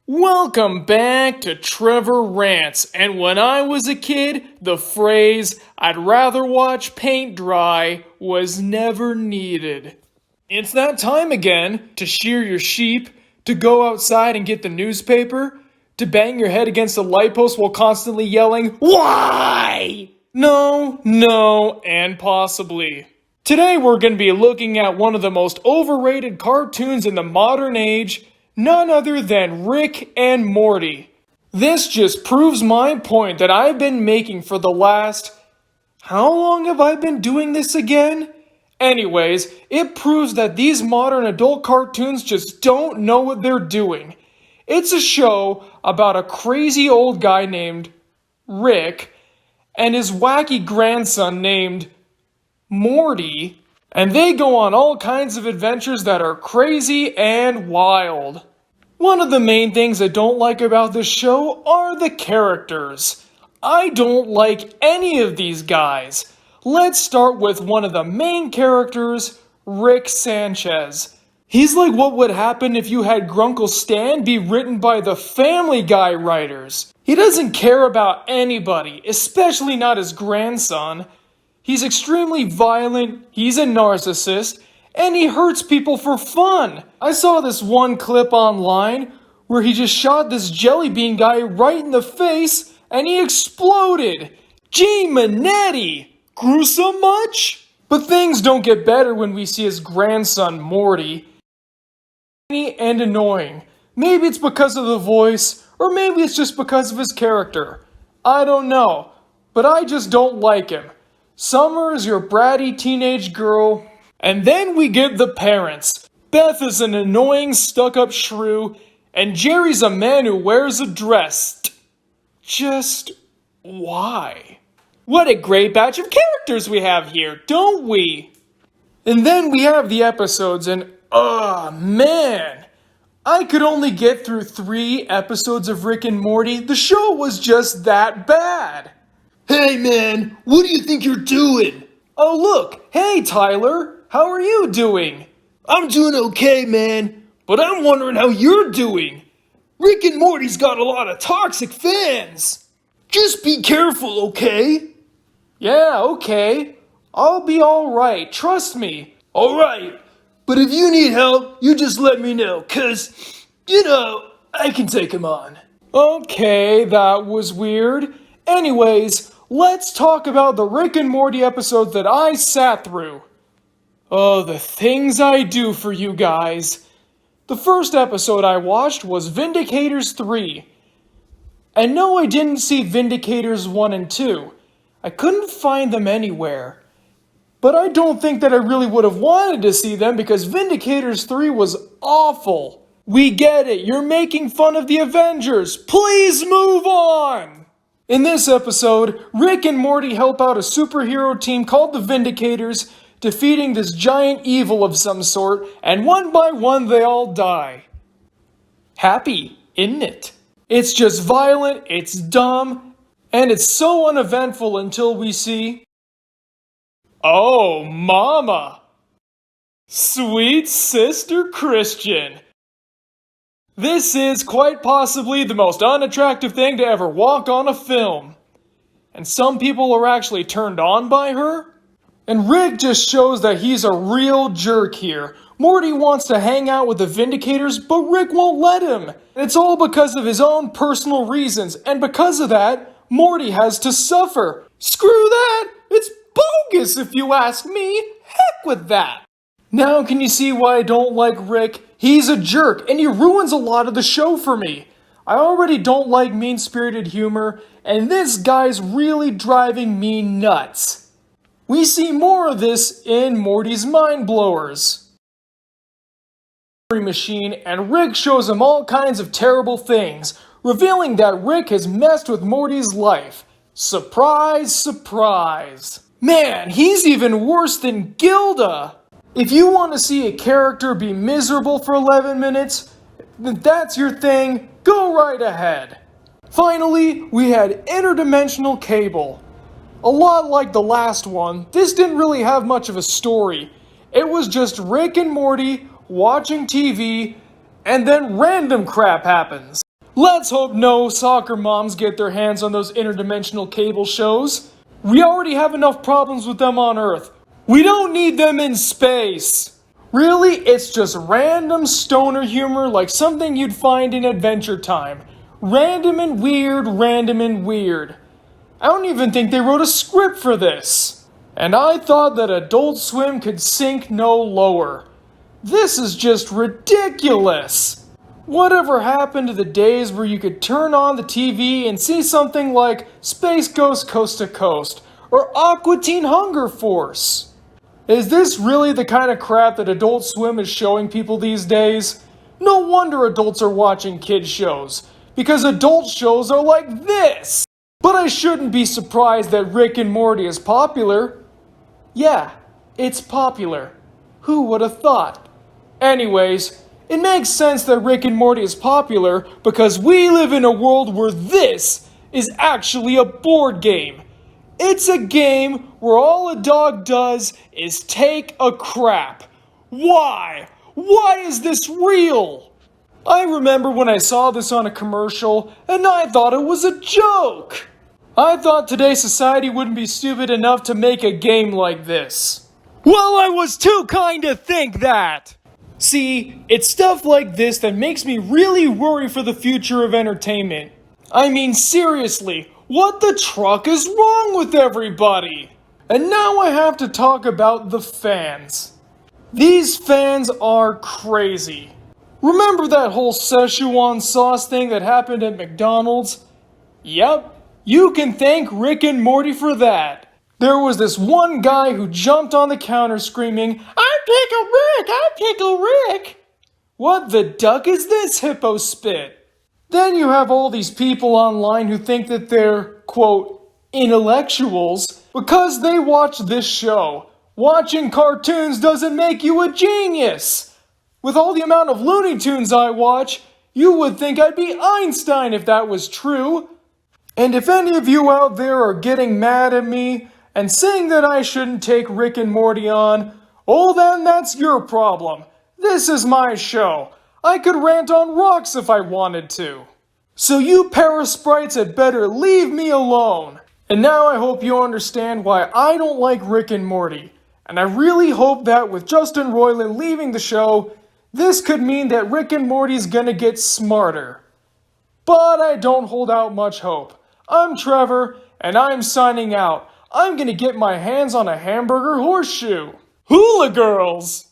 Welcome back to Trevor Rants, and when I was a kid, the phrase, "I'd rather watch paint dry," was never needed. It's that time again to shear your sheep, to go outside and get the newspaper, to bang your head against a light post while constantly yelling, "Why?" No, and possibly. Today we're going to be looking at one of the most overrated cartoons in the modern age, none other than Rick and Morty. This just proves my point that I've been making for the last... How long have I been doing this again? Anyways, it proves that these modern adult cartoons just don't know what they're doing. It's a show about a crazy old guy named Rick and his wacky grandson named Morty, and they go on all kinds of adventures that are crazy and wild. One of the main things I don't like about this show are the characters. I don't like any of these guys. Let's start with one of the main characters, Rick Sanchez. He's like what would happen if you had Grunkle Stan be written by the Family Guy writers. He doesn't care about anybody, especially not his grandson. He's extremely violent, he's a narcissist, and he hurts people for fun. I saw this one clip online where he just shot this jelly bean guy right in the face and he exploded. Gee, Manetti! Gruesome much? But things don't get better when we see his grandson, Morty. And annoying. Maybe it's because of the voice, or maybe it's just because of his character. I don't know, but I just don't like him. Summer is your bratty teenage girl. And then we get the parents. Beth is an annoying stuck-up shrew, and Jerry's a man who wears a dress. Just why? What a great batch of characters we have here, don't we? And then we have the episodes, and man, I could only get through 3 episodes of Rick and Morty. The show was just that bad. Hey man, what do you think you're doing? Oh look, hey Tyler, how are you doing? I'm doing okay, man, but I'm wondering how you're doing. Rick and Morty's got a lot of toxic fans. Just be careful, okay? Yeah, okay. I'll be alright, trust me. Alright, but if you need help, you just let me know, 'cause, I can take him on. Okay, that was weird. Anyways, let's talk about the Rick and Morty episodes that I sat through. Oh, the things I do for you guys. The first episode I watched was Vindicators 3. And no, I didn't see Vindicators 1 and 2. I couldn't find them anywhere. But I don't think that I really would have wanted to see them because Vindicators 3 was awful. We get it, you're making fun of the Avengers. Please move on! In this episode, Rick and Morty help out a superhero team called the Vindicators, defeating this giant evil of some sort, and one by one they all die. Happy, isn't it? It's just violent, it's dumb, and it's so uneventful until we see... Oh, Mama! Sweet Sister Christian! This is quite possibly the most unattractive thing to ever walk on a film. And some people are actually turned on by her. And Rick just shows that he's a real jerk here. Morty wants to hang out with the Vindicators, but Rick won't let him. And it's all because of his own personal reasons, and because of that, Morty has to suffer. Screw that! It's bogus if you ask me. Heck with that! Now can you see why I don't like Rick? He's a jerk, and he ruins a lot of the show for me. I already don't like mean-spirited humor, and this guy's really driving me nuts. We see more of this in Morty's Mind Blowers. Machine, and Rick shows him all kinds of terrible things, revealing that Rick has messed with Morty's life. Surprise, surprise. Man, he's even worse than Gilda. If you want to see a character be miserable for 11 minutes, then that's your thing, go right ahead. Finally, we had Interdimensional Cable. A lot like the last one, this didn't really have much of a story. It was just Rick and Morty watching TV, and then random crap happens. Let's hope no soccer moms get their hands on those interdimensional cable shows. We already have enough problems with them on Earth. We don't need them in space. Really, it's just random stoner humor like something you'd find in Adventure Time. Random and weird, random and weird. I don't even think they wrote a script for this. And I thought that Adult Swim could sink no lower. This is just ridiculous. Whatever happened to the days where you could turn on the TV and see something like Space Ghost Coast to Coast or Aqua Teen Hunger Force? Is this really the kind of crap that Adult Swim is showing people these days? No wonder adults are watching kids shows, because adult shows are like this! But I shouldn't be surprised that Rick and Morty is popular. Yeah, it's popular. Who would have thought? Anyways, it makes sense that Rick and Morty is popular because we live in a world where this is actually a board game. It's a game where all a dog does is take a crap. Why? Why is this real? I remember when I saw this on a commercial and I thought it was a joke. I thought today's society wouldn't be stupid enough to make a game like this. Well, I was too kind to think that. See, it's stuff like this that makes me really worry for the future of entertainment. I mean, seriously, what the truck is wrong with everybody? And now I have to talk about the fans. These fans are crazy. Remember that whole Szechuan sauce thing that happened at McDonald's? Yep, you can thank Rick and Morty for that. There was this one guy who jumped on the counter screaming, "I'm Pickle Rick! I'm Pickle Rick!" What the duck is this hippo spit? Then you have all these people online who think that they're, quote, intellectuals because they watch this show. Watching cartoons doesn't make you a genius. With all the amount of Looney Tunes I watch, you would think I'd be Einstein if that was true. And if any of you out there are getting mad at me and saying that I shouldn't take Rick and Morty on, oh then that's your problem. This is my show. I could rant on rocks if I wanted to. So you parasprites had better leave me alone. And now I hope you understand why I don't like Rick and Morty. And I really hope that with Justin Roiland leaving the show, this could mean that Rick and Morty's gonna get smarter. But I don't hold out much hope. I'm Trevor, and I'm signing out. I'm gonna get my hands on a hamburger horseshoe. Hula girls!